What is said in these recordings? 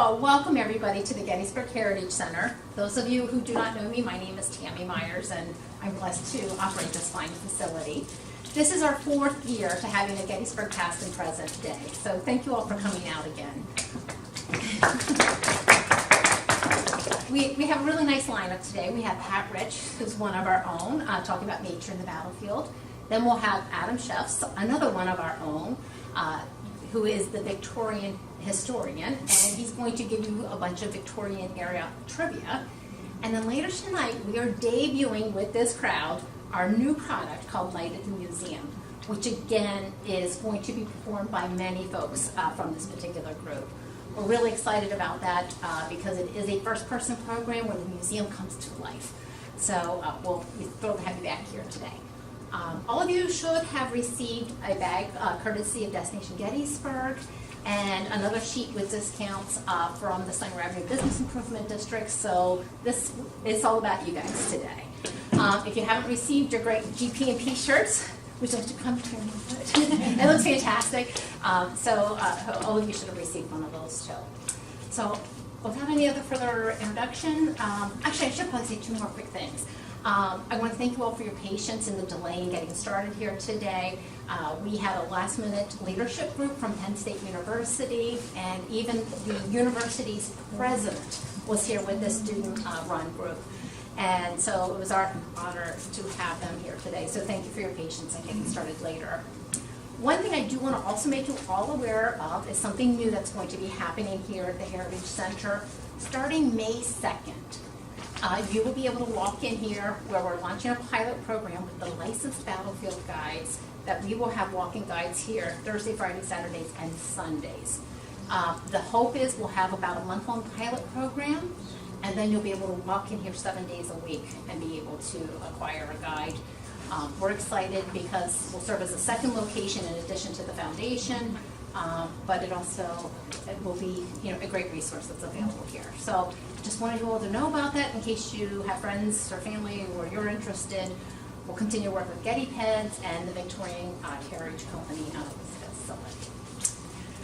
So welcome everybody to the Gettysburg Heritage Center. Those of you who do not know me, my name is Tammy Myers and I'm blessed to operate this fine facility. This is our 4th year to having a Gettysburg Past and Present Day. So thank you all for coming out again. We have a really nice lineup today. We have Pat Rich, who's one of our own, talking about nature in the battlefield. Then we'll have Adam Sheffs, another one of our own, who is the Victorian historian, and he's going to give you a bunch of Victorian era trivia. And then later tonight, we are debuting with this crowd our new product called Light at the Museum, which again is going to be performed by many folks from this particular group. We're really excited about that because it is a first-person program where the museum comes to life. So we're thrilled to have you back here today. All of you should have received a bag courtesy of Destination Gettysburg and another sheet with discounts from the Sanger Avenue Business Improvement District. So this is all about you guys today. If you haven't received your great GP&P shirts, which I have to come to it looks fantastic. So all of you should have received one of those too. So without any other further introduction, actually I should probably say 2 more quick things. I want to thank you all for your patience in the delay in getting started here today. We had a last-minute leadership group from Penn State University, and even the university's president was here with this student-run group. And so it was our honor to have them here today. So thank you for your patience in getting started later. One thing I do want to also make you all aware of is something new that's going to be happening here at the Heritage Center starting May 2nd. You will be able to walk in here where we're launching a pilot program with the licensed battlefield guides that we will have walking guides here Thursday, Friday, Saturdays, and Sundays. The hope is we'll have about a month-long pilot program, and then you'll be able to walk in here 7 days a week and be able to acquire a guide. We're excited because we'll serve as a second location in addition to the foundation, but it will be a great resource that's available here. So just wanted you all to know about that in case you have friends or family or you're interested. We'll continue to work with GettyPeds and the Victorian Carriage Company out of this facility.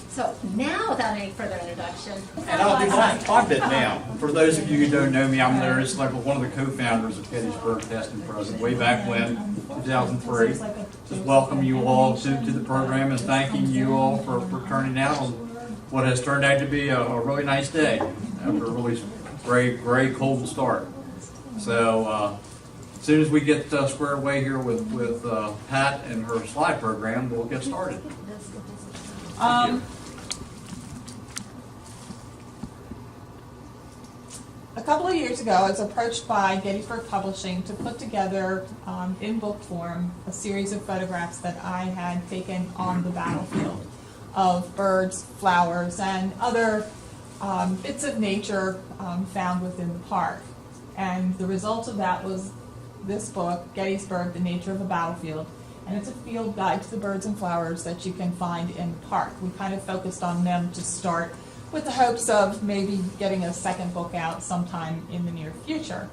So now, without any further introduction, and I'll do my bit now. For those of you who don't know me, I'm Larry Schlepper, one of the co-founders of Gettysburg Past and Present, way back when, 2003. Just welcome you all to the program and thanking you all for turning out on what has turned out to be a really nice day after a really very cold start. So as soon as we get squared away here with Pat and her slide program, we'll get started. A couple of years ago, I was approached by Gettysburg Publishing to put together, in book form, a series of photographs that I had taken on the battlefield of birds, flowers, and other bits of nature found within the park. And the result of that was this book, Gettysburg, The Nature of a Battlefield. And it's a field guide to the birds and flowers that you can find in the park. We kind of focused on them to start with the hopes of maybe getting a second book out sometime in the near future.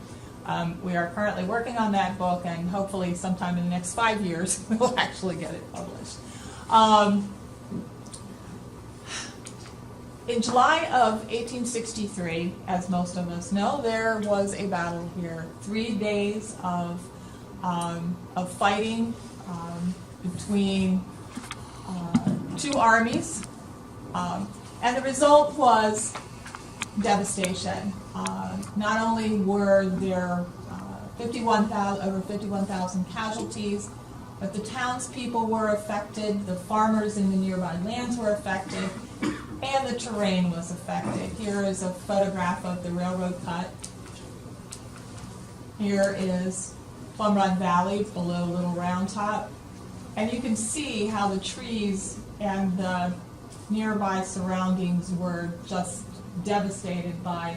We are currently working on that book, and hopefully sometime in the next 5 years we'll actually get it published. In July of 1863, as most of us know, there was a battle here. 3 days of fighting between 2 armies. And the result was devastation. Not only were there over 51,000 casualties, but the townspeople were affected, the farmers in the nearby lands were affected, and the terrain was affected. Here is a photograph of the railroad cut. Here is Plum Run Valley below Little Round Top. And you can see how the trees and the nearby surroundings were just devastated by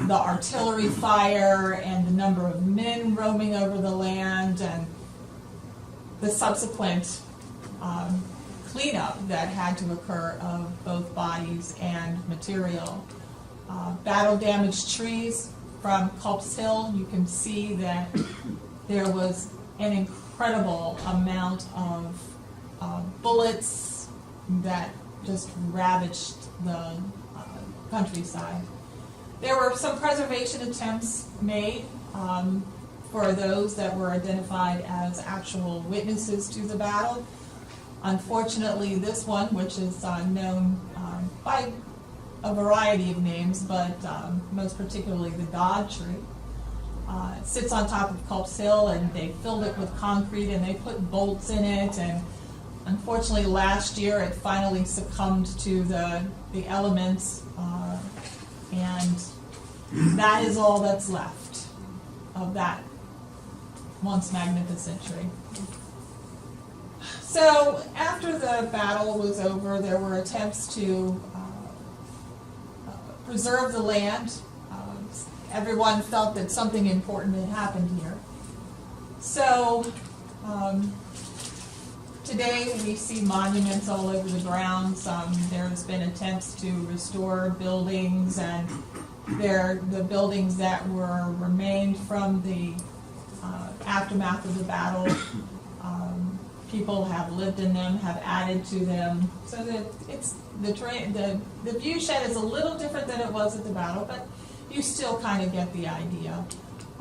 the artillery fire and the number of men roaming over the land and the subsequent cleanup that had to occur of both bodies and material. Battle-damaged trees from Culp's Hill, you can see that there was an incredible amount of bullets that just ravaged the countryside. There were some preservation attempts made for those that were identified as actual witnesses to the battle. Unfortunately, this one, which is known by a variety of names, but most particularly the God Tree, sits on top of Culp's Hill, and they filled it with concrete and they put bolts in it, and unfortunately last year it finally succumbed to the elements, and that is all that's left of that once magnificent tree. So after the battle was over, there were attempts to preserve the land. Everyone felt that something important had happened here. So today we see monuments all over the grounds. There's been attempts to restore buildings, and the buildings that were remained from the aftermath of the battle, people have lived in them, have added to them, so that it's the view shed is a little different than it was at the battle, but you still kind of get the idea.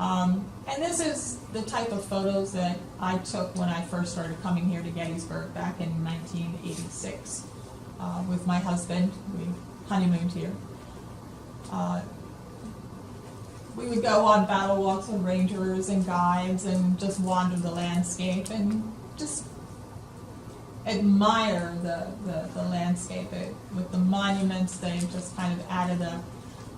And this is the type of photos that I took when I first started coming here to Gettysburg back in 1986 with my husband. We honeymooned here. We would go on battle walks with rangers and guides and just wander the landscape and just admire the landscape. With the monuments, they just kind of added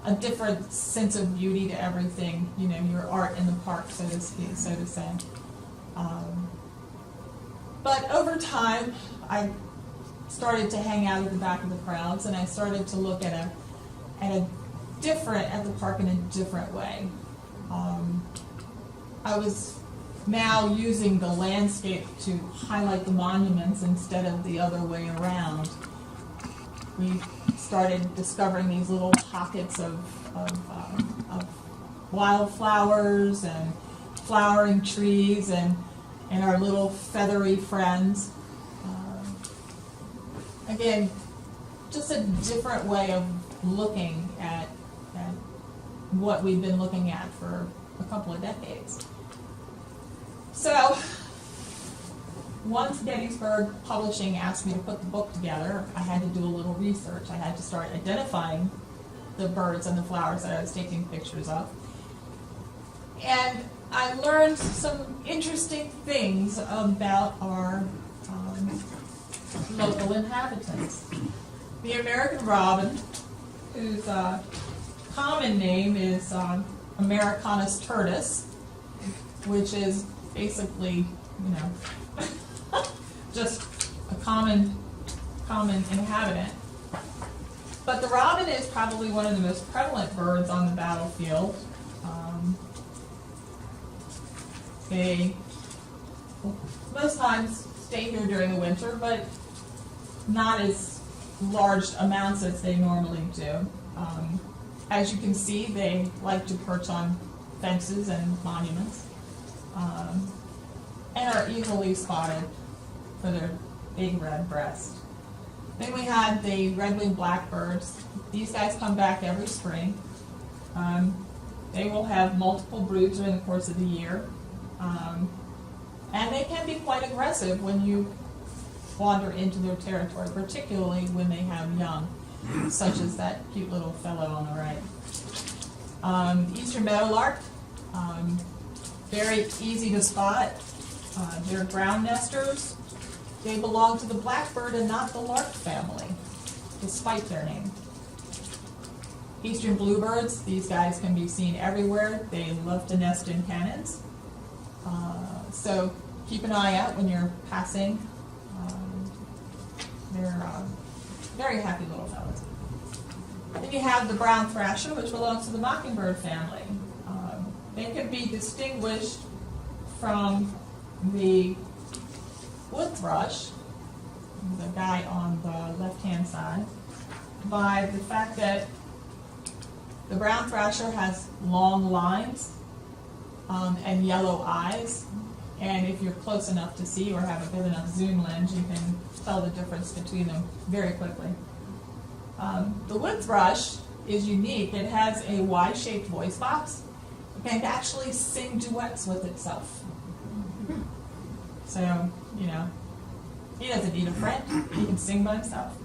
a different sense of beauty to everything, you know, your art in the park, so to speak, so to say. But over time, I started to hang out at the back of the crowds, and I started to look at the park in a different way. I was now using the landscape to highlight the monuments instead of the other way around. We started discovering these little pockets of wildflowers and flowering trees and our little feathery friends. Again, just a different way of looking at what we've been looking at for a couple of decades. So, once Gettysburg Publishing asked me to put the book together, I had to do a little research. I had to start identifying the birds and the flowers that I was taking pictures of. And I learned some interesting things about our local inhabitants. The American robin, whose common name is Americanus turdus, which is basically, just a common inhabitant. But the robin is probably one of the most prevalent birds on the battlefield. They most times stay here during the winter, but not as large amounts as they normally do. As you can see, they like to perch on fences and monuments, and are easily spotted for their big red breast. Then we had the red-winged blackbirds. These guys come back every spring. They will have multiple broods during the course of the year. And they can be quite aggressive when you wander into their territory, particularly when they have young, such as that cute little fellow on the right. Eastern meadowlark, very easy to spot. They're ground nesters. They belong to the blackbird and not the lark family, despite their name. Eastern bluebirds, these guys can be seen everywhere. They love to nest in cannons. So keep an eye out when you're passing. They're very happy little fellows. Then you have the brown thrasher, which belongs to the mockingbird family. They can be distinguished from the wood thrush, the guy on the left-hand side, by the fact that the brown thrasher has long lines and yellow eyes, And if you're close enough to see or have a good enough zoom lens, you can tell the difference between them very quickly. The wood thrush is unique. It has a Y-shaped voice box. It can actually sing duets with itself. So, you know, he doesn't need a friend. He can sing by himself.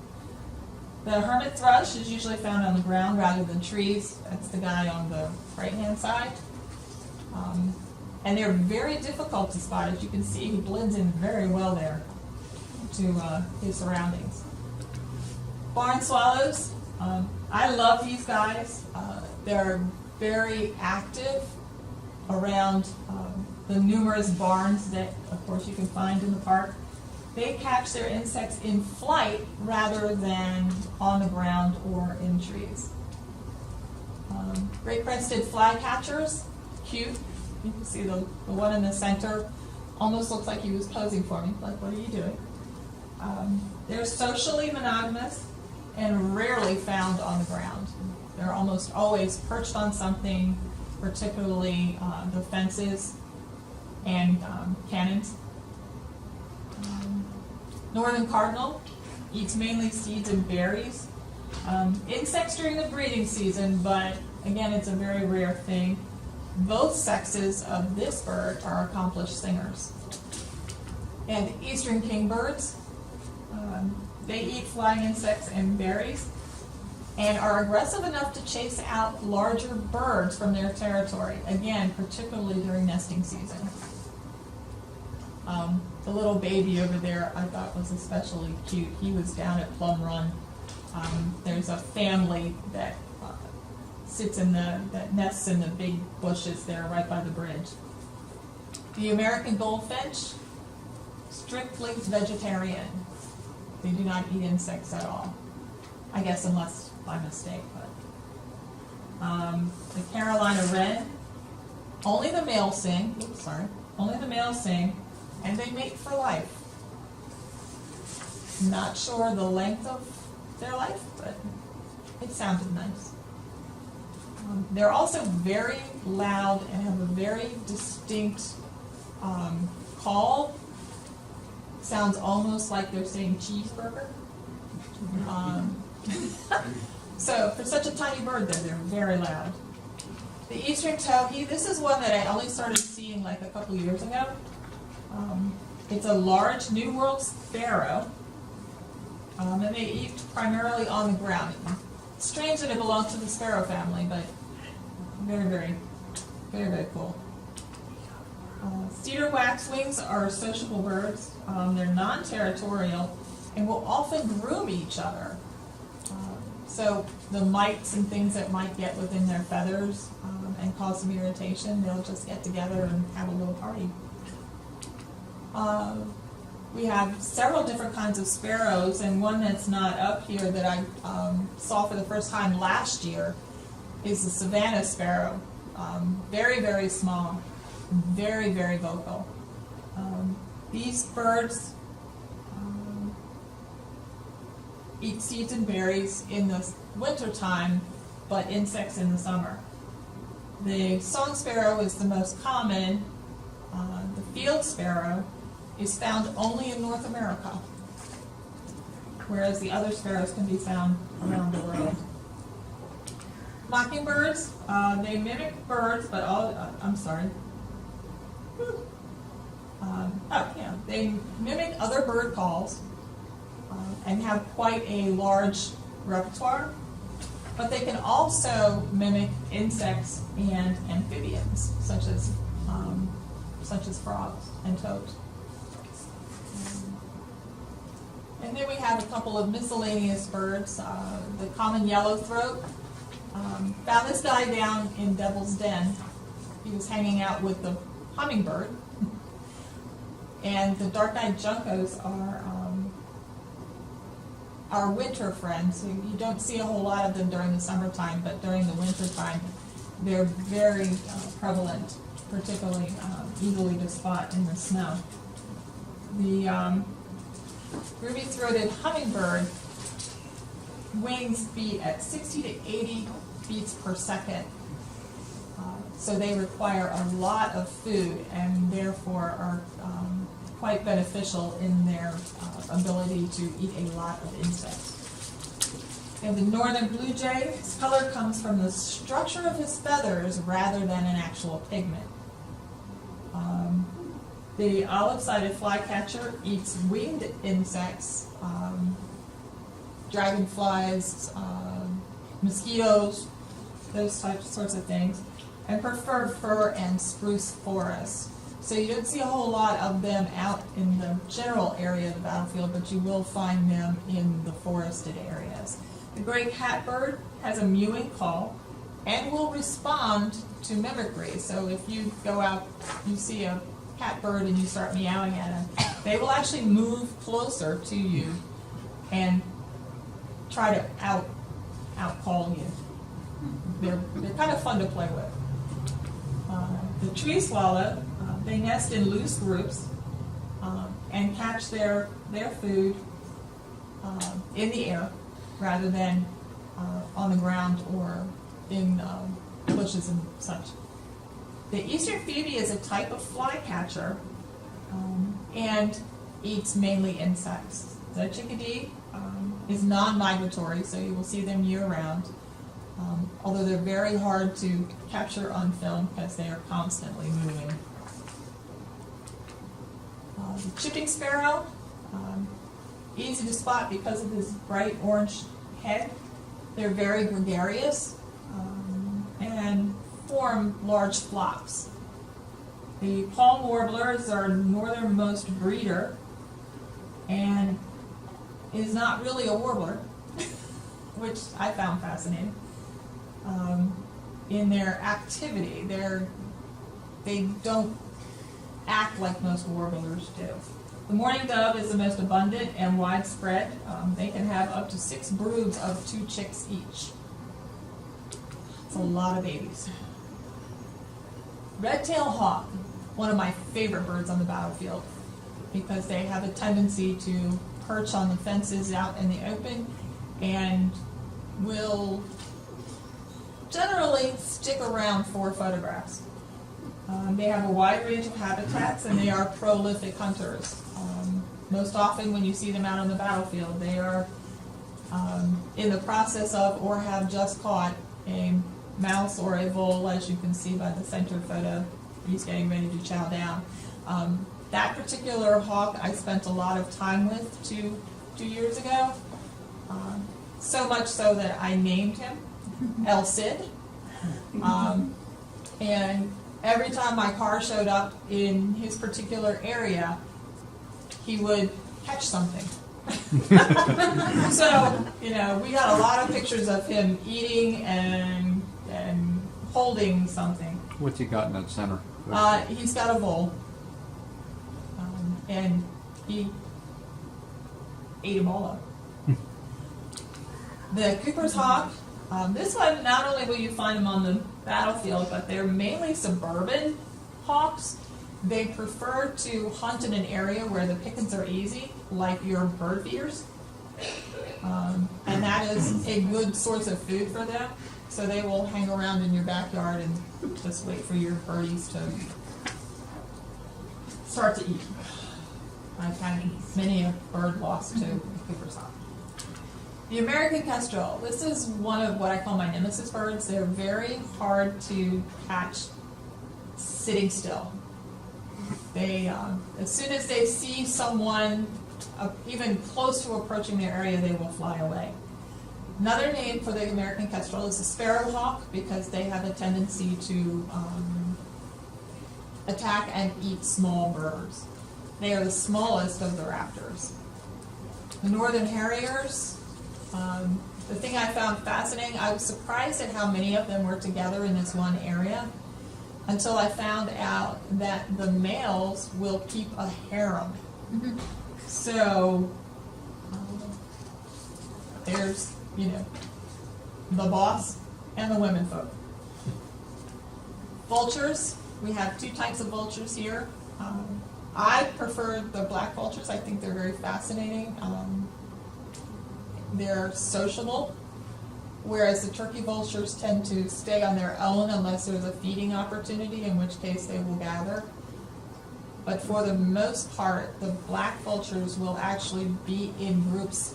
The hermit thrush is usually found on the ground rather than trees. That's the guy on the right-hand side. And they're very difficult to spot. As you can see, he blends in very well there to his surroundings. Barn swallows. I love these guys. They're very active around the numerous barns that, of course, you can find in the park. They catch their insects in flight rather than on the ground or in trees. Great-crested flycatchers, cute. You can see the one in the center almost looks like he was posing for me, like, what are you doing? They're socially monogamous and rarely found on the ground. They're almost always perched on something, particularly the fences and cannons. Northern cardinal eats mainly seeds and berries. Insects during the breeding season, but again, it's a very rare thing. Both sexes of this bird are accomplished singers. And eastern kingbirds, they eat flying insects and berries and are aggressive enough to chase out larger birds from their territory, again, particularly during nesting season. The little baby over there I thought was especially cute. He was down at Plum Run. There's a family that that nests in the big bushes there right by the bridge. The American goldfinch, strictly vegetarian. They do not eat insects at all. I guess unless by mistake, but. The Carolina wren, only the males sing, only the males sing, and they mate for life. Not sure the length of their life, but it sounded nice. They're also very loud and have a very distinct call. Sounds almost like they're saying cheeseburger. So for such a tiny bird, they're very loud. The eastern towhee, this is one that I only started seeing like a couple years ago. It's a large New World sparrow, and they eat primarily on the ground. It's strange that it belongs to the sparrow family, but very, very, very, very cool. Cedar waxwings are sociable birds. They're non-territorial and will often groom each other. So the mites and things that might get within their feathers and cause some irritation, they'll just get together and have a little party. We have several different kinds of sparrows, and one that's not up here that I saw for the first time last year is the Savannah sparrow. Very, very small, very, very vocal. These birds eat seeds and berries in the wintertime, but insects in the summer. The song sparrow is the most common. The field sparrow is found only in North America, whereas the other sparrows can be found around the world. Mockingbirds, they mimic birds, but they mimic other bird calls and have quite a large repertoire, but they can also mimic insects and amphibians, such as frogs and toads. And then we have a couple of miscellaneous birds. The common yellowthroat. Found this guy down in Devil's Den. He was hanging out with the hummingbird. And the dark-eyed juncos are winter friends. So you don't see a whole lot of them during the summertime, but during the wintertime, they're very prevalent, particularly easily to spot in the snow. The ruby-throated hummingbird wings beat at 60 to 80 beats per second. So they require a lot of food and therefore are quite beneficial in their ability to eat a lot of insects. And the northern blue jay, his color comes from the structure of his feathers rather than an actual pigment. The olive-sided flycatcher eats winged insects, dragonflies, mosquitoes, those sorts of things, and prefer fir and spruce forests. So you don't see a whole lot of them out in the general area of the battlefield, but you will find them in the forested areas. The gray catbird has a mewing call and will respond to mimicry. So if you go out, you see a catbird and you start meowing at them, they will actually move closer to you and try to out-call you. They're kind of fun to play with. The tree swallow, they nest in loose groups and catch their food in the air rather than on the ground or in bushes and such. The eastern phoebe is a type of flycatcher and eats mainly insects. The chickadee is non-migratory, so you will see them year-round, although they're very hard to capture on film because they are constantly moving. The chipping sparrow, easy to spot because of his bright orange head. They're very gregarious and form large flocks. The palm warbler is our northernmost breeder and is not really a warbler, which I found fascinating. In their activity, they don't act like most warblers do. The mourning dove is the most abundant and widespread. They can have up to 6 broods of 2 chicks each. It's a lot of babies. Red-tailed hawk, one of my favorite birds on the battlefield, because they have a tendency to perch on the fences out in the open and will generally stick around for photographs. They have a wide range of habitats and they are prolific hunters. Most often when you see them out on the battlefield, they are in the process of or have just caught a mouse or a vole, as you can see by the center photo. He's getting ready to chow down. That particular hawk I spent a lot of time with two years ago, so much so that I named him El Cid. And every time my car showed up in his particular area, he would catch something. So, we got a lot of pictures of him eating and holding something. What's he got in that center? He's got a vole. And he ate them all up. The Cooper's hawk, this one, not only will you find them on the battlefield, but they're mainly suburban hawks. They prefer to hunt in an area where the pickings are easy, like your bird feeders. And that is a good source of food for them. So they will hang around in your backyard and just wait for your birdies to start to eat. I've had many a bird lost to Cooper's hawk. The American kestrel. This is one of what I call my nemesis birds. They're very hard to catch sitting still. They, as soon as they see someone even close to approaching their area, they will fly away. Another name for the American kestrel is the sparrowhawk because they have a tendency to attack and eat small birds. They are the smallest of the raptors. The northern harriers, the thing I found fascinating, I was surprised at how many of them were together in this one area until I found out that the males will keep a harem. Mm-hmm. So there's, the boss and the women folk. Vultures, we have 2 types of vultures here. I prefer the black vultures. I think they're very fascinating. They're sociable. whereas the turkey vultures tend to stay on their own unless there's a feeding opportunity, in which case they will gather. But for the most part, the black vultures will actually be in groups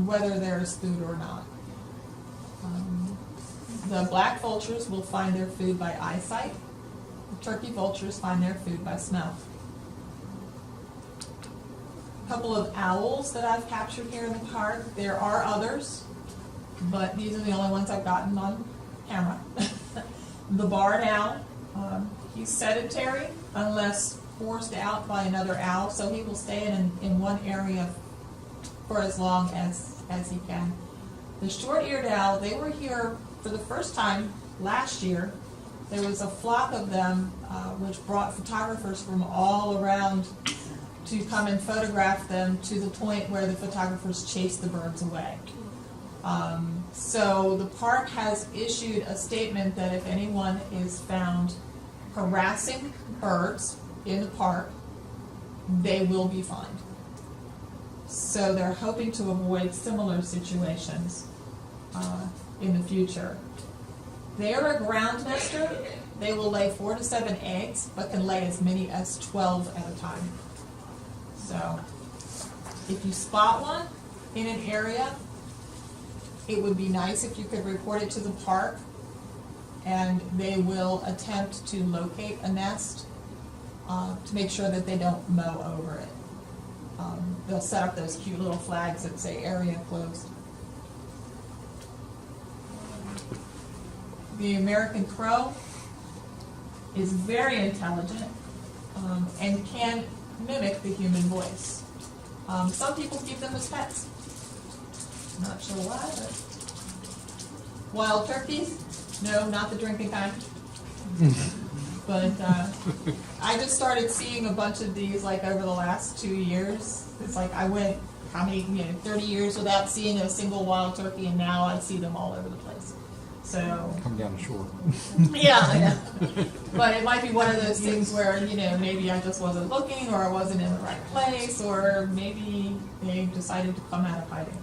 whether there's food or not. The black vultures will find their food by eyesight. The turkey vultures find their food by smell. A couple of owls that I've captured here in the park. There are others, but these are the only ones I've gotten on camera. The barred owl, he's sedentary unless forced out by another owl, so he will stay in one area for as long as he can. The short-eared owl, they were here for the first time last year. There was a flock of them which brought photographers from all around to come and photograph them, to the point where the photographers chased the birds away. So the park has issued a statement that if anyone is found harassing birds in the park, they will be fined. So they're hoping to avoid similar situations in the future. They are a ground nester. They will lay 4 to 7 eggs, but can lay as many as 12 at a time. So if you spot one in an area, it would be nice if you could report it to the park, and they will attempt to locate a nest to make sure that they don't mow over it. They'll set up those cute little flags that say area closed. The American crow is very intelligent and can mimic the human voice. Some people keep them as pets. Not sure why, but wild turkeys? No, not the drinking kind. But I just started seeing a bunch of these like over the last 2 years. It's like I went 30 years without seeing a single wild turkey, and now I see them all over the place. So Come down the shore. yeah, I know. But it might be one of those things where, maybe I just wasn't looking, or I wasn't in the right place, or maybe they decided to come out of hiding.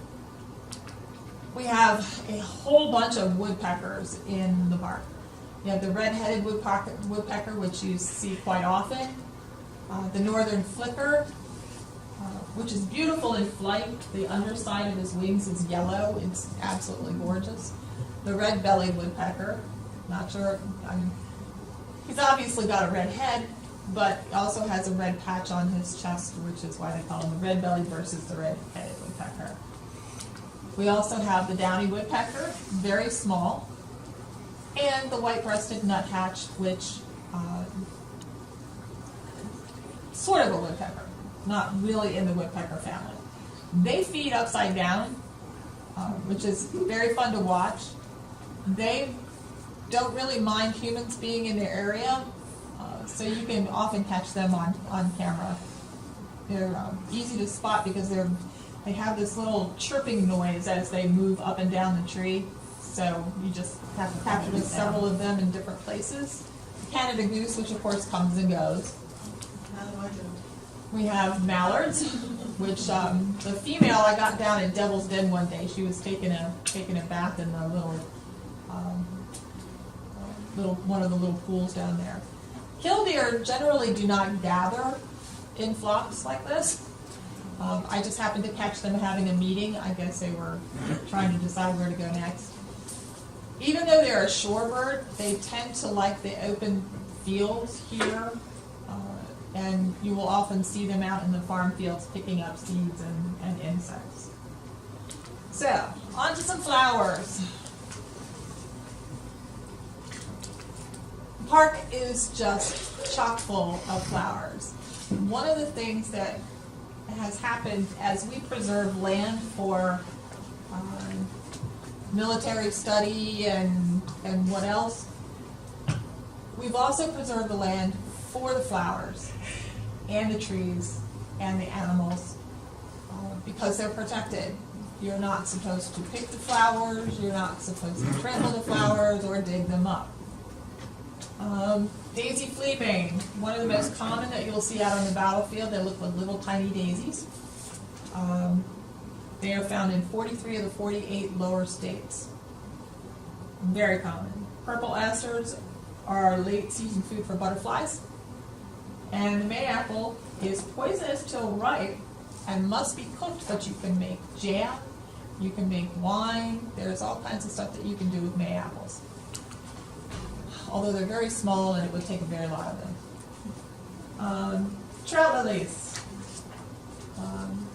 We have a whole bunch of woodpeckers in the park. You have the red-headed woodpecker, which you see quite often. The northern flicker, which is beautiful in flight. The underside of his wings is yellow. It's absolutely gorgeous. The red-bellied woodpecker, not sure, he's obviously got a red head, but he also has a red patch on his chest, which is why they call him the red-bellied versus the red-headed woodpecker. We also have the downy woodpecker, very small, and the white-breasted nuthatch, which sort of a woodpecker, not really in the woodpecker family. They feed upside down, which is very fun to watch. They don't really mind humans being in their area, so you can often catch them on camera. They're easy to spot because they have this little chirping noise as they move up and down the tree. So you just have to capture several of them in different places. Canada goose, which of course comes and goes. We have mallards, which the female I got down at Devil's Den one day. She was taking a bath in the little one of the little pools down there. Killdeer generally do not gather in flocks like this. I just happened to catch them having a meeting. I guess they were trying to decide where to go next. Even though they're a shorebird, they tend to like the open fields here, and you will often see them out in the farm fields picking up seeds and insects. So, on to some flowers. The park is just chock full of flowers. One of the things that has happened as we preserve land for military study and what else, we've also preserved the land for the flowers and the trees and the animals because they're protected. You're not supposed to pick the flowers, you're not supposed to trample the flowers or dig them up. Daisy fleabane, one of the most common that you'll see out on the battlefield. They look like little tiny daisies. They are found in 43 of the 48 lower states. very common. Purple asters are late season food for butterflies. And the mayapple is poisonous till ripe and must be cooked, but you can make jam, you can make wine, there's all kinds of stuff that you can do with mayapples. Although they're very small and it would take a very lot of them. Trout lilies,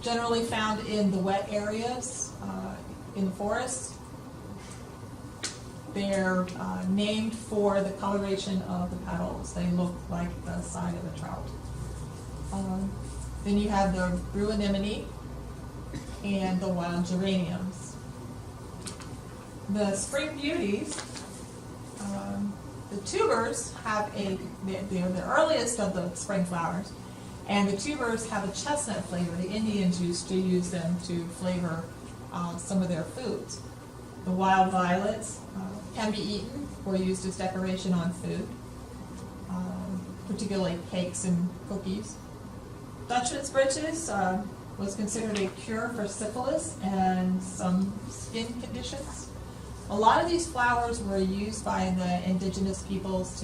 generally found in the wet areas, in the forests. They're named for the coloration of the petals. They look like the side of a trout. Then you have the blue anemone and the wild geraniums. The spring beauties, the tubers have they're the earliest of the spring flowers, and the tubers have a chestnut flavor. The Indians used to use them to flavor some of their foods. The wild violets can be eaten or used as decoration on food, particularly cakes and cookies. Dutchman's breeches was considered a cure for syphilis and some skin conditions. A lot of these flowers were used by the indigenous peoples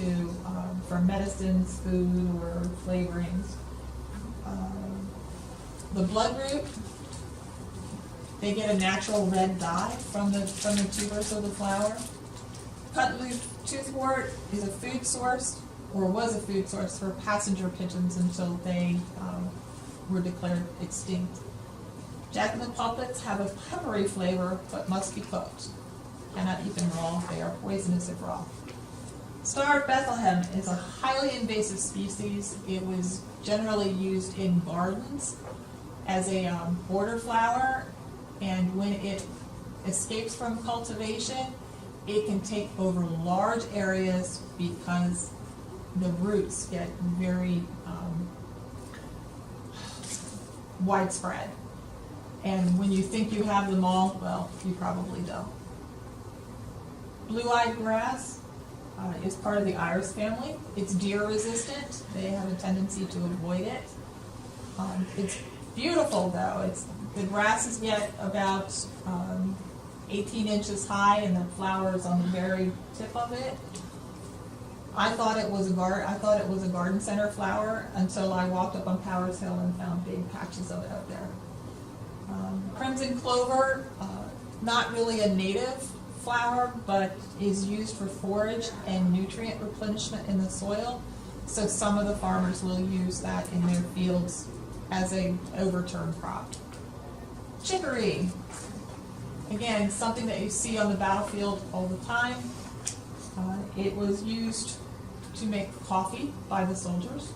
for medicines, food, or flavorings. The bloodroot, they get a natural red dye from the tubers of the flower. Cut-loop toothwort is a food source, or was a food source for passenger pigeons until they were declared extinct. Jack-in-the-pulpits have a peppery flavor, but must be cooked. Cannot eat them raw, they are poisonous if raw. Star of Bethlehem is a highly invasive species. It was generally used in gardens as a border flower, and when it escapes from cultivation, it can take over large areas because the roots get very widespread. And when you think you have them all, well, you probably don't. Blue-eyed grass is part of the iris family. It's deer resistant. They have a tendency to avoid it. It's beautiful though. The grasses get about 18 inches high, and the flower is on the very tip of it. I thought it was a garden center flower until I walked up on Powers Hill and found big patches of it up there. Crimson clover, not really a native flower, but is used for forage and nutrient replenishment in the soil. So some of the farmers will use that in their fields as an overturned crop. Chicory, again, something that you see on the battlefield all the time. It was used to make coffee by the soldiers.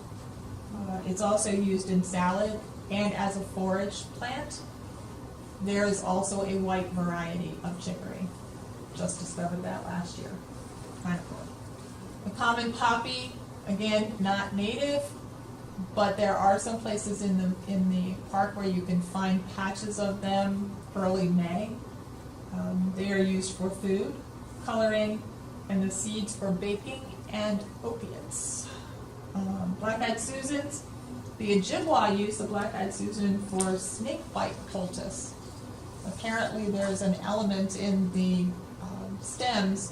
It's also used in salad and as a forage plant. There is also a white variety of chicory. Just discovered that last year. Kind of cool. The common poppy, again, not native, but there are some places in the park where you can find patches of them early May. They are used for food, coloring, and the seeds for baking and opiates. Black-eyed Susans. The Ojibwa use the black-eyed Susan for snakebite poultice. Apparently there's an element in the stems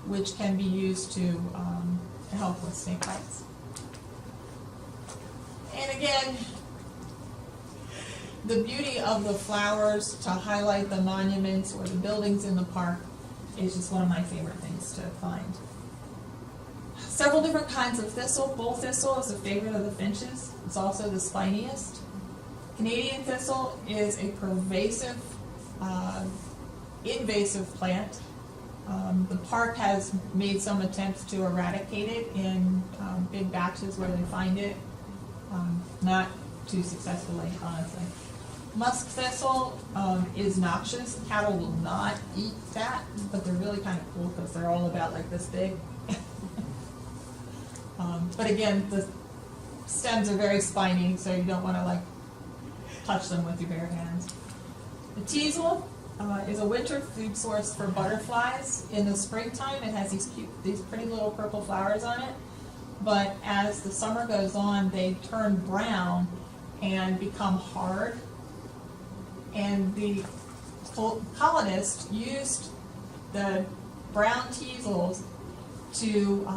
which can be used to help with snake bites. And again, the beauty of the flowers to highlight the monuments or the buildings in the park is just one of my favorite things to find. Several different kinds of thistle. Bull thistle is a favorite of the finches. It's also the spiniest. Canadian thistle is a pervasive, invasive plant. The park has made some attempts to eradicate it in big batches where they find it. Not too successfully, honestly. Musk thistle is noxious. Cattle will not eat that, but they're really kind of cool because they're all about like this big. But again, the stems are very spiny, so you don't want to like touch them with your bare hands. The teasel is a winter food source for butterflies. In the springtime, it has these pretty little purple flowers on it. But as the summer goes on, they turn brown and become hard. And the colonists used the brown teasels to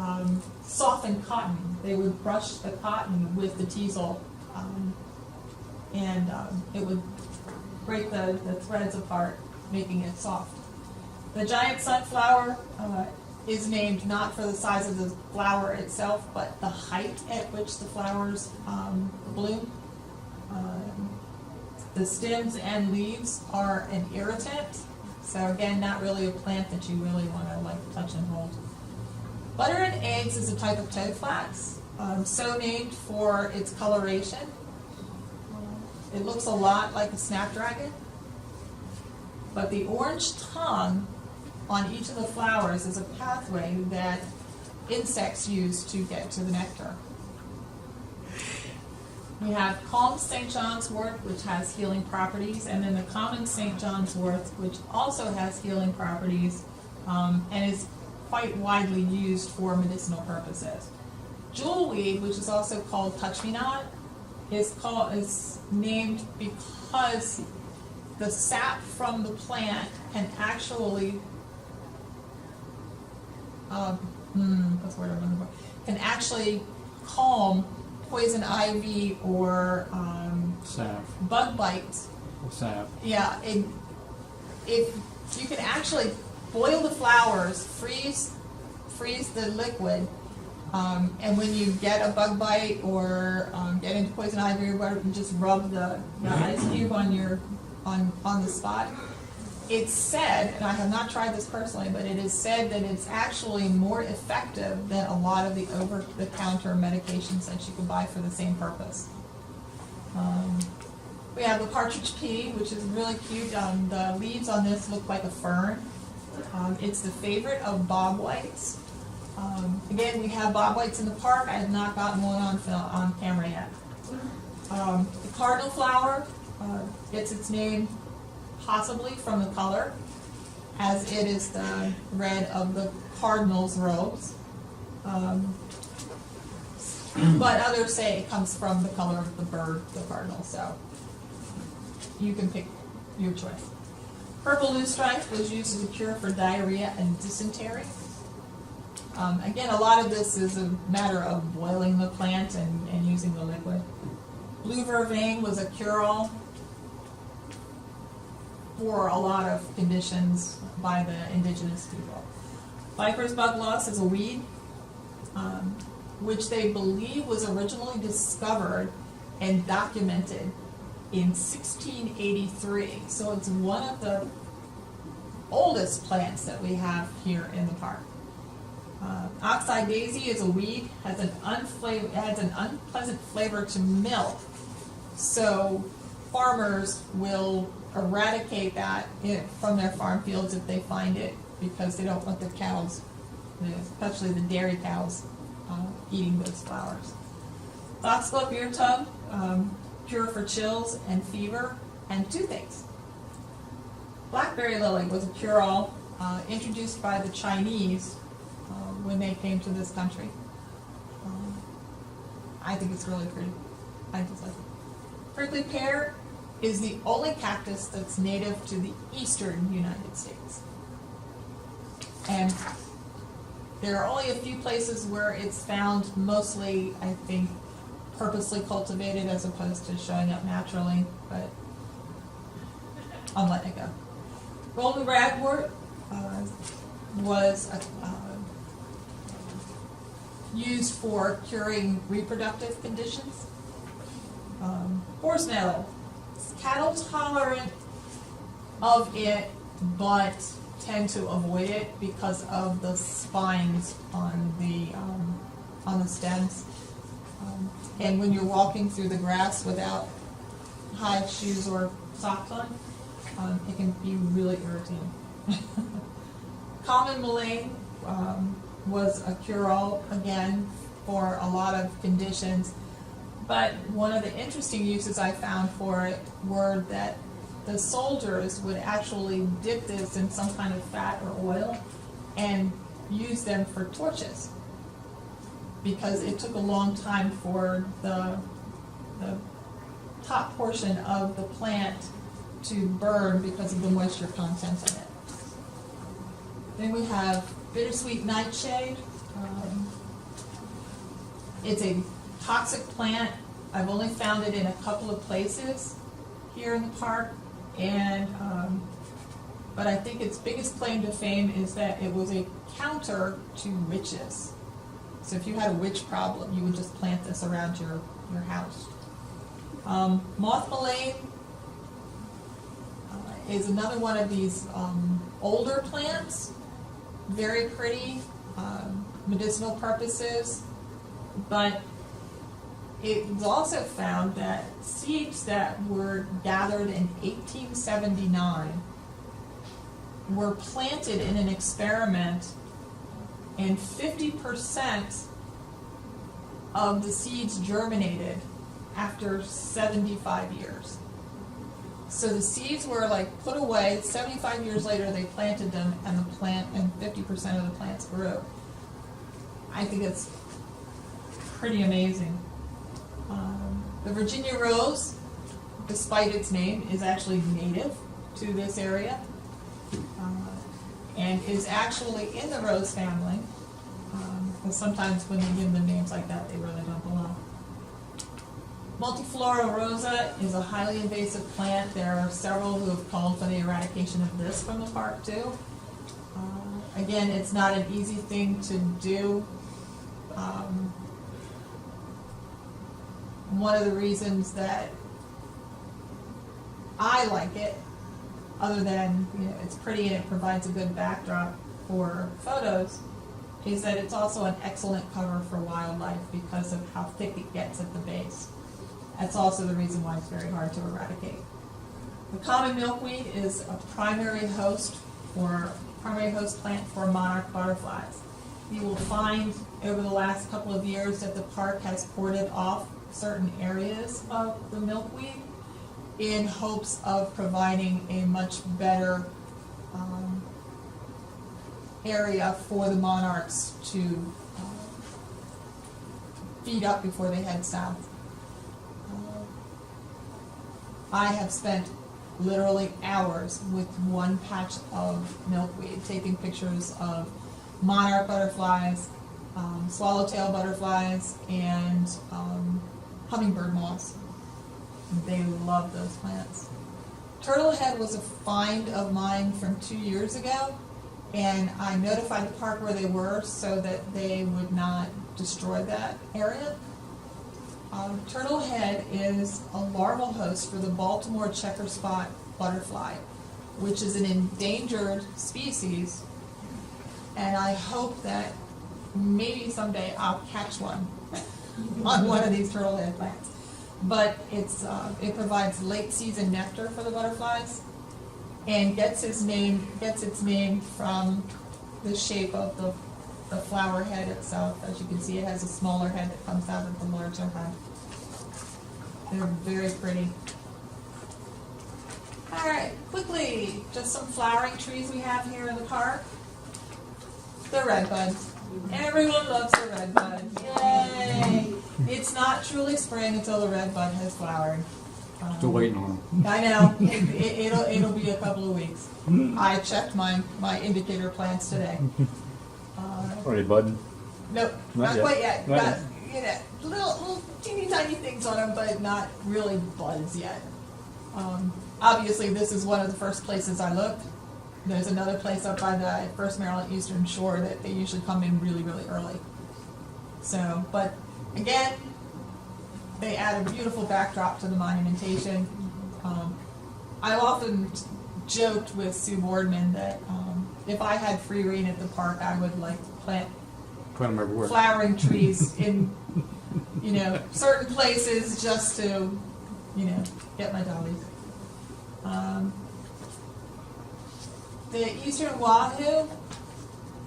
soften cotton. They would brush the cotton with the teasel, and it would break the threads apart, making it soft. The giant sunflower is named not for the size of the flower itself, but the height at which the flowers bloom. The stems and leaves are an irritant, so again, not really a plant that you really want to like touch and hold. Butter and eggs is a type of toadflax, so named for its coloration. It looks a lot like a snapdragon, but the orange tongue on each of the flowers is a pathway that insects use to get to the nectar. We have calm St. John's wort, which has healing properties, and then the common St. John's wort, which also has healing properties, and is quite widely used for medicinal purposes. Jewelweed, which is also called touch-me-not, is named because the sap from the plant can actually what's the word I'm looking for? Can actually calm poison ivy or Sap. bug bites. Sap. Yeah, if you can actually boil the flowers, freeze the liquid, and when you get a bug bite or get into poison ivy or whatever, you just rub the ice cube on the spot. It's said, and I have not tried this personally, but it is said that it's actually more effective than a lot of the over-the-counter medications that you can buy for the same purpose. We have the partridge pea, which is really cute. The leaves on this look like a fern. It's the favorite of bobwhites. Again, we have bobwhites in the park. I have not gotten one on camera yet. The cardinal flower gets its name possibly from the color, as it is the red of the cardinal's robes. But others say it comes from the color of the bird, the cardinal, so you can pick your choice. Purple loosestrife was used as a cure for diarrhea and dysentery. Again, a lot of this is a matter of boiling the plant and using the liquid. Blue vervain was a cure-all for a lot of conditions by the indigenous people. Viper's bug loss is a weed, which they believe was originally discovered and documented in 1683. So it's one of the oldest plants that we have here in the park. Oxeye daisy is a weed, has an unpleasant flavor to milk. So farmers will eradicate that from their farm fields if they find it, because they don't want the cows, especially the dairy cows, eating those flowers. Foxglove ear tub, cure for chills and fever and toothaches. Blackberry lily was a cure-all introduced by the Chinese when they came to this country. I think it's really pretty. I just like it. Prickly pear is the only cactus that's native to the eastern United States. And there are only a few places where it's found, mostly, I think, purposely cultivated as opposed to showing up naturally, but I'll let it go. Golden ragwort was used for curing reproductive conditions. Horse nettle, cattle tolerant of it, but tend to avoid it because of the spines on the stems. And when you're walking through the grass without high shoes or socks on, it can be really irritating. Common mullein was a cure-all, again, for a lot of conditions. But one of the interesting uses I found for it were that the soldiers would actually dip this in some kind of fat or oil and use them for torches, because it took a long time for the top portion of the plant to burn because of the moisture content in it. Then we have bittersweet nightshade. It's a toxic plant. I've only found it in a couple of places here in the park, and but I think its biggest claim to fame is that it was a counter to witches. So if you had a witch problem, you would just plant this around your house. Moth mullein is another one of these older plants, very pretty, medicinal purposes, but it was also found that seeds that were gathered in 1879 were planted in an experiment, and 50% of the seeds germinated after 75 years. So the seeds were like put away, 75 years later they planted them, and the plant, and 50% of the plants grew. I think it's pretty amazing. The Virginia rose, despite its name, is actually native to this area, and is actually in the rose family, because sometimes when they give them names like that, they really don't belong. Multiflora rosa is a highly invasive plant. There are several who have called for the eradication of this from the park too. Again, it's not an easy thing to do. One of the reasons that I like it, other than it's pretty and it provides a good backdrop for photos, is that it's also an excellent cover for wildlife because of how thick it gets at the base. That's also the reason why it's very hard to eradicate. The common milkweed is a primary host plant for monarch butterflies. You will find over the last couple of years that the park has ported off certain areas of the milkweed in hopes of providing a much better area for the monarchs to feed up before they head south. I have spent literally hours with one patch of milkweed, taking pictures of monarch butterflies, swallowtail butterflies, and hummingbird moths. They love those plants. Turtlehead was a find of mine from 2 years ago, and I notified the park where they were so that they would not destroy that area. Turtlehead is a larval host for the Baltimore checker spot butterfly, which is an endangered species, and I hope that maybe someday I'll catch one on one of these turtlehead plants. But it provides late season nectar for the butterflies, and gets its name from the shape of the flower head itself. As you can see, it has a smaller head that comes out of the larger head. They're very pretty. All right, quickly, just some flowering trees we have here in the park. The redbud. Everyone loves the redbud. Yay! It's not truly spring until the redbud has flowered. Still waiting on them. I know. It'll be a couple of weeks. I checked my indicator plants today. Are they budding? Nope, Not not yet. quite yet. Not Got yet. little teeny tiny things on them, but not really buds yet. Obviously, this is one of the first places I looked. There's another place up by the First Maryland Eastern Shore that they usually come in really, really early. So, but again, they add a beautiful backdrop to the monumentation. I often joked with Sue Boardman that if I had free reign at the park, I would like to plant Plant them everywhere. flowering trees in, certain places just to, get my dollies. The eastern wahoo,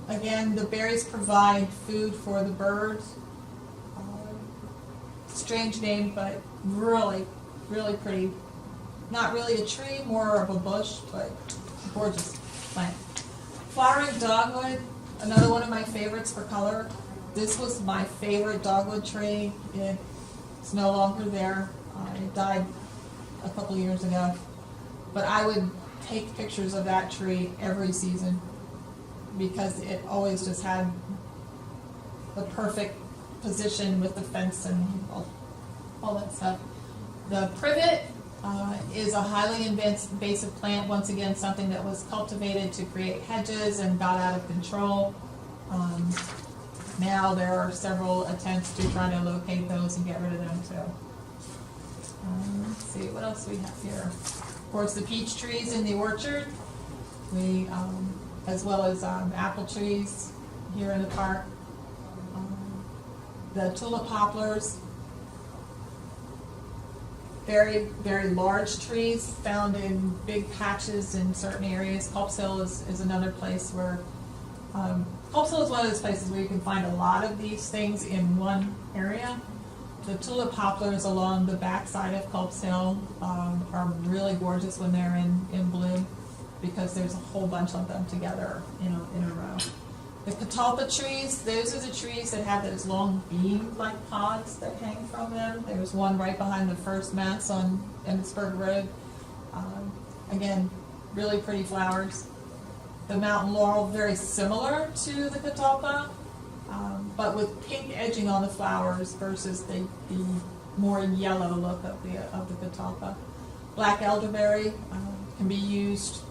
again, the berries provide food for the birds. Strange name, but really, really pretty. Not really a tree, more of a bush, but gorgeous plant. Flowering dogwood, another one of my favorites for color. This was my favorite dogwood tree. It's no longer there. It died a couple years ago. But I would take pictures of that tree every season. because it always just had the perfect position with the fence and all that stuff. The privet is a highly invasive plant, once again, something that was cultivated to create hedges and got out of control. Now there are several attempts to try to locate those and get rid of them too. Let's see, what else we have here? Of course, the peach trees in the orchard, we, as well as apple trees here in the park. The tulip poplars, very, very large trees found in big patches in certain areas. Culp's Hill is another place where, Culp's Hill is one of those places where you can find a lot of these things in one area. The tulip poplars along the backside of Culp's Hill are really gorgeous when they're in bloom, because there's a whole bunch of them together in a row. The catalpa trees, those are the trees that have those long beam-like pods that hang from them. There's one right behind the first mass on Emmitsburg Road. Again, really pretty flowers. The mountain laurel, very similar to the catalpa, but with pink edging on the flowers versus the more yellow look of the catalpa. Black elderberry can be used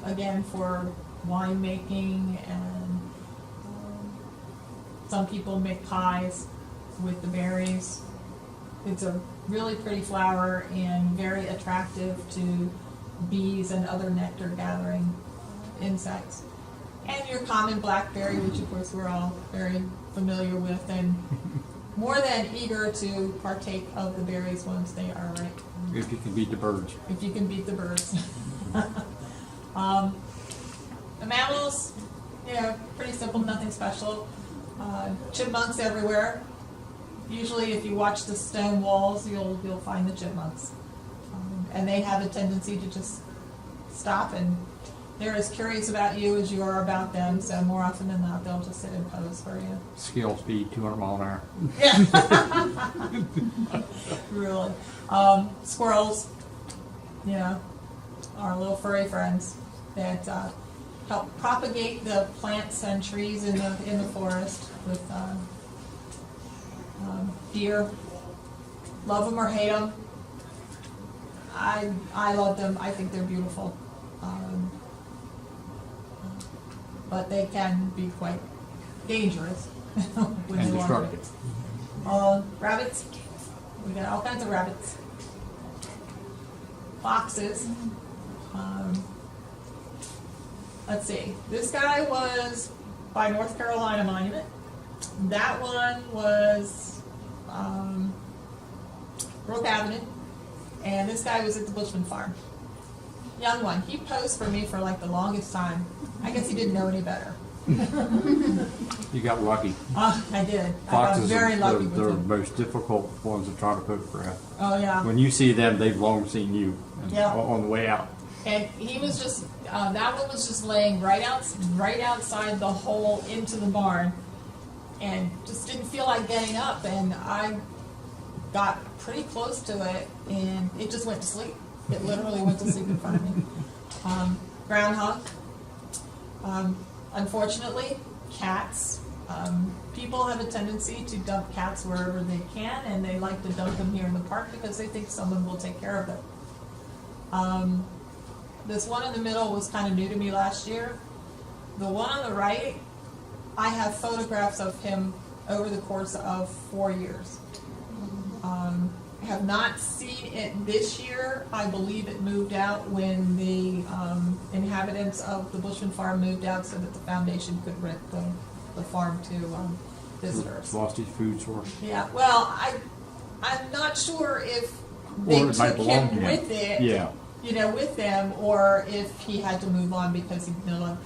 again for wine making, and some people make pies with the berries. It's a really pretty flower and very attractive to bees and other nectar gathering insects. And your common blackberry, which of course we're all very familiar with and more than eager to partake of the berries once they are ripe. If you can beat the birds. If you can beat the birds. The mammals, pretty simple, nothing special. Chipmunks everywhere. Usually if you watch the stone walls, you'll find the chipmunks. And they have a tendency to just stop, and they're as curious about you as you are about them, so more often than not, they'll just sit and pose for you. Scale speed, 200 mile an hour. Yeah. Really. Squirrels, our little furry friends that help propagate the plants and trees in the forest. With deer, love them or hate them. I love them. I think they're beautiful, but they can be quite dangerous when And they wander. destructive. Rabbits. We got all kinds of rabbits. Foxes. Let's see. This guy was by North Carolina Monument. That one was Brook Avenue. And this guy was at the Bushman Farm. Young one. He posed for me for like the longest time. I guess he didn't know any better. You got lucky. I did. I got Foxes very are lucky they're with the him. most difficult ones to try to photograph. Oh yeah. When you see them, they've long seen you Yeah. on the way out. And he was just, that one was just laying right outside the hole into the barn, and just didn't feel like getting up. And I got pretty close to it, and it just went to sleep. It literally went to sleep in front of me. Groundhog. Unfortunately, cats. People have a tendency to dump cats wherever they can, and they like to dump them here in the park because they think someone will take care of them. This one in the middle was kind of new to me last year. The one on the right, I have photographs of him over the course of 4 years. I have not seen it this year. I believe it moved out when the inhabitants of the Bushman Farm moved out so that the foundation could rent the farm to visitors. Lost his food source. Yeah, well, I'm not sure if they Or it might took belong him to him. with it. Yeah. With them, or if he had to move on because he no longer.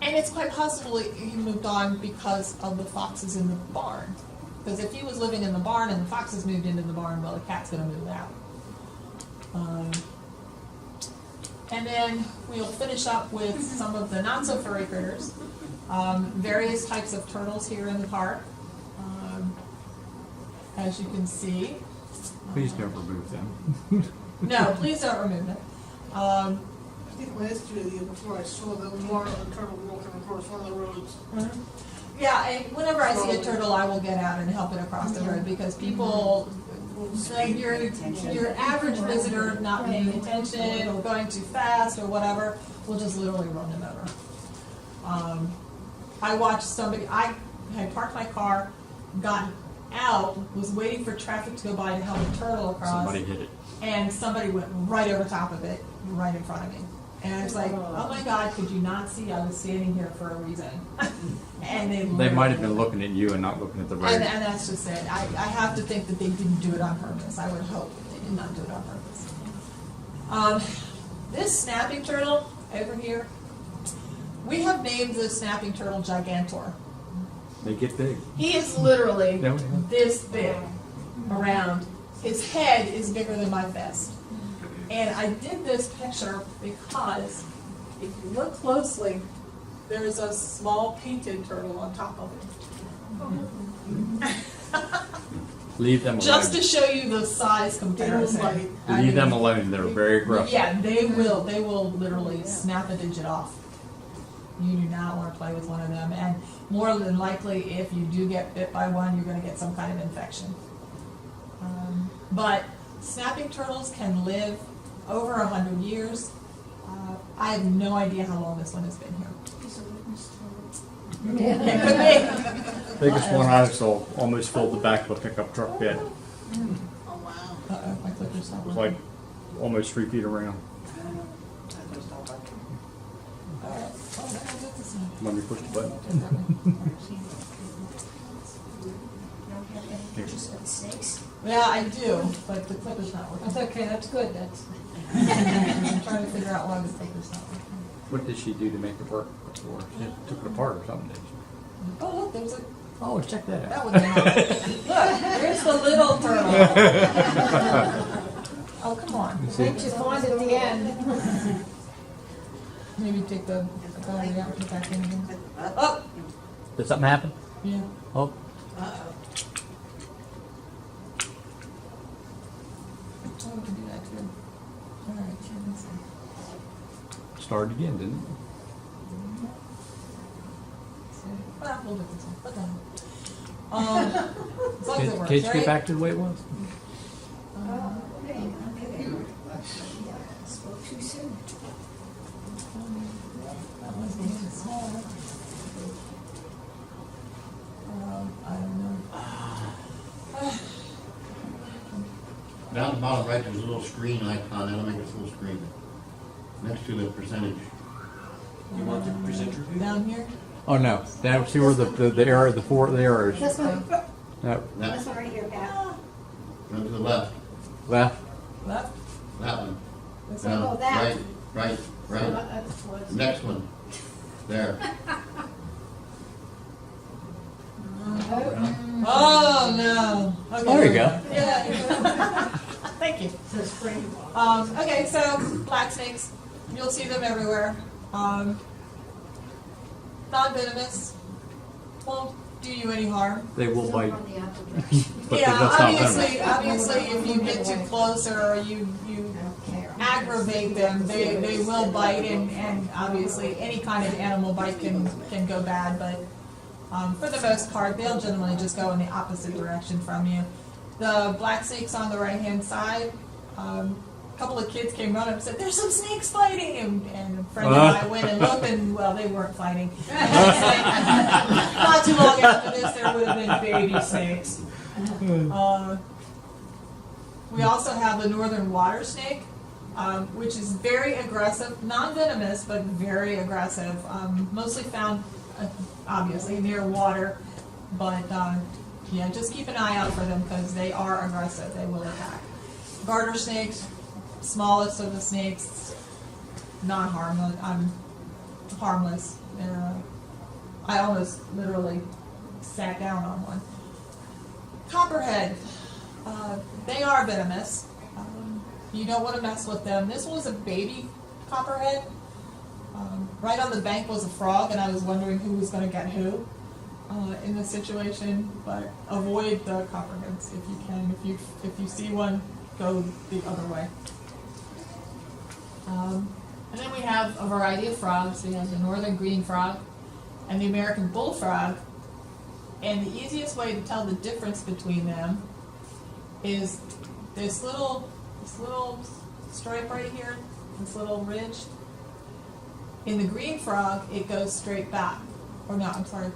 And it's quite possible he moved on because of the foxes in the barn. Because if he was living in the barn and the foxes moved into the barn, well, the cat's going to move out. And then we'll finish up with some of the not so furry critters. Various types of turtles here in the park, as you can see. Please don't remove them. No, please don't remove them. think last year, the year before, I saw the marlin turtle walking across one of the roads. Yeah, and whenever I see a turtle, I will get out and help it across the road, because people, like your average visitor not paying attention or going too fast or whatever, will just literally run them over. I watched somebody, I had parked my car, got out, was waiting for traffic to go by to help a turtle across. Somebody hit it. And somebody went right over top of it, right in front of me. And I was like, oh my God, could you not see I was standing here for a reason? And They might have been looking at you and not looking at the road. And that's just it. I have to think that they didn't do it on purpose. I would hope that they did not do it on purpose. This snapping turtle over here, we have named the snapping turtle Gigantor. They get big. He is literally No, yeah. this big around. His head is bigger than my fist. And I did this picture because if you look closely, there's a small painted turtle on top of it. Leave them alone. Just to show you the size comparison. I Leave mean, them alone. They're very aggressive. Yeah, they will literally snap a digit off. You do not want to play with one of them, and more than likely, if you do get bit by one, you're going to get some kind of infection. But snapping turtles can live over 100 years. I have no idea how long this one has been here. It could be. Biggest one I saw almost filled the back of a pickup truck bed. It Oh, wow. Uh-oh, my clicker's not was working. like almost 3 feet around. All right. Oh, that was it this time. When we pushed the button. Snakes? Yeah, I do, but the clicker's not working. That's okay, that's good, that's. I'm trying to figure out why the clicker's not working. What did she do to make it work before? She took it apart or something, did she? Oh, look, there's a, Oh, check that that out. would help. Look, there's the little turtle. Oh, come on. Thank you, find at the end. Maybe take the battery out and put it back in again. Oh, Did something happen? yeah. Oh, Oh, we can do that too. All right, let me see. started again, didn't it? Well, we'll do this one. Put that on. As long as it works, Can you right? get back to the way it was? Spoke too soon. That one's getting smaller. I don't know. Down at the bottom right, there's a little screen icon, that'll make it full screen. Next to the percentage. You want the presenter view? Down here? Oh, no. That, see where the arrow, the arrows. This one, That this That, one right here, Pat. run to the left, left. Left? that one. This Down, Oh, that. right. Next one. There. Oh, no. Okay. There you go. Yeah. Thank you. Okay, so black snakes, you'll see them everywhere. Non-venomous, won't do you any harm. They will bite. On the application. But Yeah, that's not venomous. obviously, if you get too close or you aggravate them, they will bite, and obviously any kind of animal bite can go bad, but for the most part, they'll generally just go in the opposite direction from you. The black snakes on the right-hand side, a couple of kids came running up and said, "There's some snakes fighting," and a friend and I went and looked, and well, they weren't fighting. Not too long after this, there would have been baby snakes. We also have the northern water snake, which is very aggressive, non-venomous, but very aggressive. Mostly found, obviously, near water, but yeah, just keep an eye out for them because they are aggressive. They will attack. Garter snakes, smallest of the snakes, non-harmless. Harmless. I almost literally sat down on one. Copperhead. They are venomous. You don't want to mess with them. This was a baby copperhead. Right on the bank was a frog, and I was wondering who was going to get who in this situation. But avoid the copperheads if you can. If you see one, go the other way. And then we have a variety of frogs. We have the northern green frog and the American bullfrog. And the easiest way to tell the difference between them is this little stripe right here, this little ridge. In the green frog, it goes straight back. Or no, I'm sorry.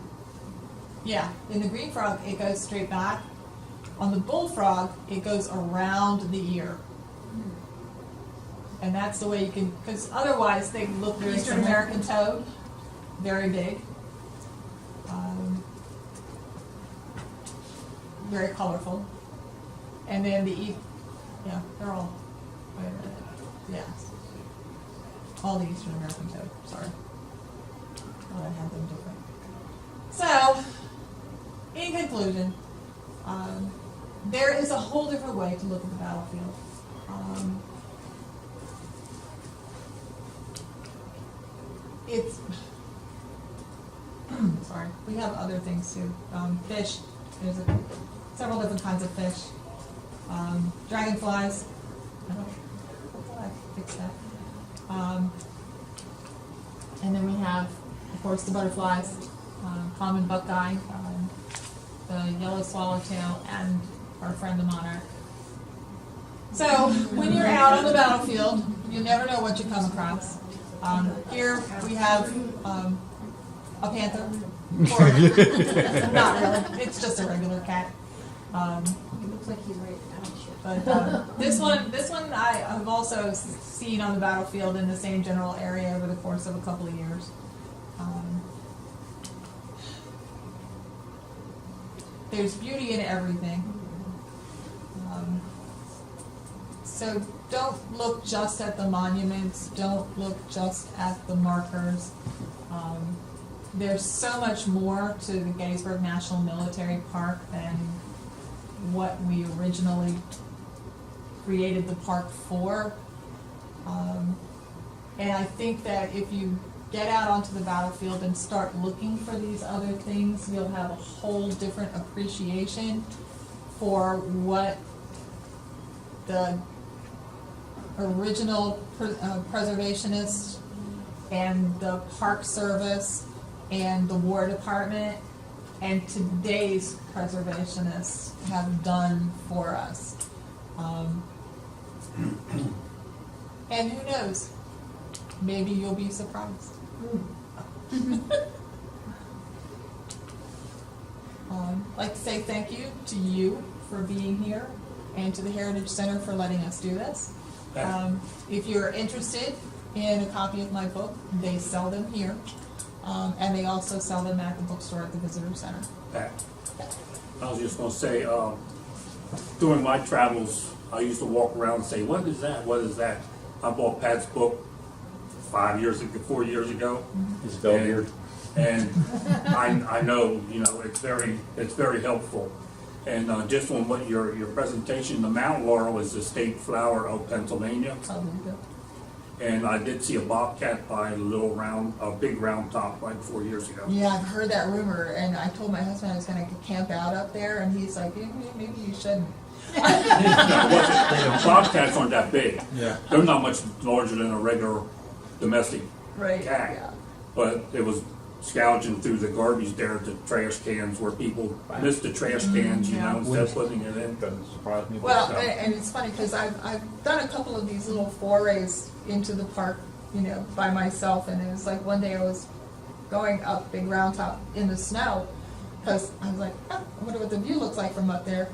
Yeah, in the green frog, it goes straight back. On the bullfrog, it goes around the ear. And that's the way you can, because otherwise they look very Eastern American toad, very big, very colorful. And then yeah, they're all, wait a minute, yeah. All the Eastern American toad, sorry. Oh, I had them different. So, in conclusion, there is a whole different way to look at the battlefield. It's sorry. We have other things too. Fish. There's several different kinds of fish. Dragonflies. I thought I fixed that. And then we have, of course, the butterflies, common buckeye, the yellow swallowtail, and our friend the monarch. So when you're out on the battlefield, you never know what you come across. Here we have a panther. Or, not really. It's just a regular cat. It looks like he's ready to But this one I have also seen on the battlefield in the same general area over the course of a couple of years. There's beauty in everything. So don't look just at the monuments, don't look just at the markers. There's so much more to the Gettysburg National Military Park than what we originally created the park for. And I think that if you get out onto the battlefield and start looking for these other things, you'll have a whole different appreciation for what the original preservationists and the Park Service and the War Department and today's preservationists have done for us. And who knows, maybe you'll be surprised. I'd like to say thank you to you for being here and to the Heritage Center for letting us do this. If you're interested in a copy of my book, they sell them here. And they also sell them at the bookstore at the Visitor Center. Pat, I was just going to say, during my travels, I used to walk around and say, what is that? What is that? I bought Pat's book 4 years ago. It's Belbeard. And I know, it's very helpful. And just on what your presentation, the Mount Laurel is the state flower of Pennsylvania. Oh, there you go. And I did see a bobcat by a big round top like 4 years ago. Yeah, I've heard that rumor, and I told my husband I was going to camp out up there, and he's like, maybe you shouldn't. Bobcats aren't that big. Yeah. They're not much larger than a regular domestic Right. cat. Yeah. But it was scourging through the garbage there at the trash cans where people missed the trash cans, Yeah. instead of putting it in. Doesn't surprise me. Well, So, and it's funny because I've done a couple of these little forays into the park, by myself, and it was like one day I was going up Big Round Top in the snow because I was like, I wonder what the view looks like from up there.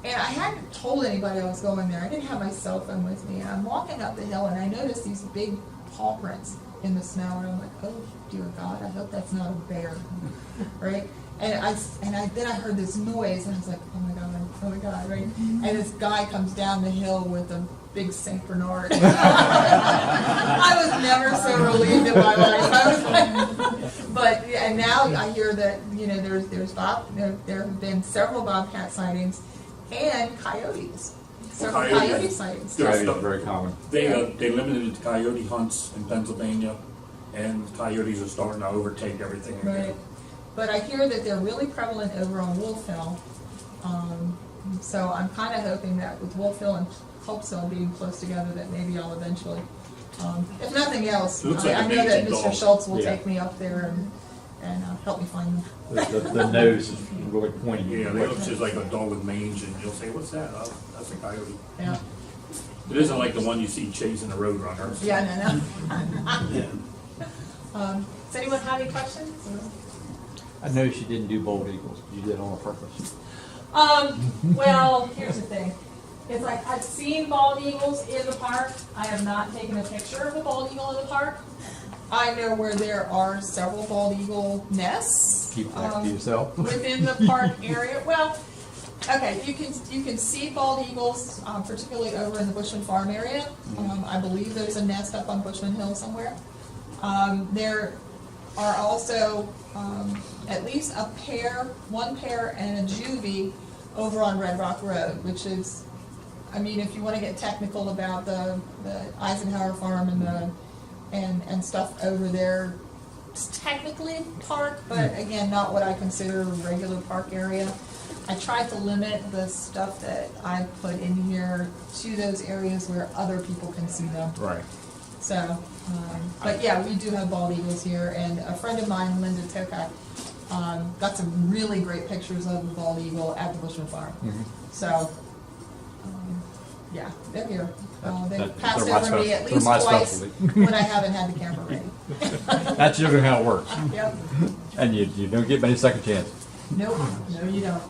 And I hadn't told anybody I was going there. I didn't have my cell phone with me, and I'm walking up the hill and I noticed these big paw prints in the snow, and I'm like, oh dear God, I hope that's not a bear, right? And then I heard this noise, and I was like, oh my God, right? And this guy comes down the hill with a big Saint Bernard. I was never so relieved in my life. I was like, but and now I hear that there have been several bobcat sightings and coyotes. Several coyote sightings. Coyotes are very common. They limited the coyote hunts in Pennsylvania, and coyotes are starting to overtake everything again. Right. But I hear that they're really prevalent over on Wolf Hill. So I'm kind of hoping that with Wolf Hill and Culpsville being close together, that maybe I'll eventually If nothing else, It looks like I a know that mangy Mr. dog. Schultz will Yeah. take me up there and help me find them. The nose is really pointy. Yeah, they look just like a dog with mange, and you'll say, what's that? Oh, that's a coyote. Yeah, It isn't like the one you see chasing the road runners. yeah, no. Does anyone have any questions? I know she didn't do bald eagles. You did it on purpose. Well, here's the thing. It's like, I've seen bald eagles in the park. I have not taken a picture of a bald eagle in the park. I know where there are several bald eagle nests. Keep that to yourself. Within the park area. Well, okay, you can see bald eagles, particularly over in the Bushman Farm area. I believe there's a nest up on Bushman Hill somewhere. There are also at least one pair and a juvie over on Red Rock Road, which is, I mean, if you want to get technical about the Eisenhower Farm and stuff over there, it's technically park, but again, not what I consider a regular park area. I tried to limit the stuff that I put in here to those areas where other people can see them. Right. So, but yeah, we do have bald eagles here, and a friend of mine, Linda Tokak, got some really great pictures of the bald eagle at the Bushman Farm. So, yeah, they're here. They've passed They're my over me special- at they're least my twice specialty. when I haven't had the camera ready. That's usually how it works. Yep. And you don't get many second chances. Nope, no you don't.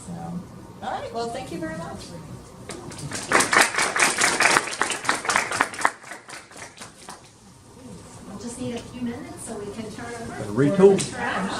So, all right, well, thank you very much. We'll just need a few minutes so we can turn over. Retool. Track.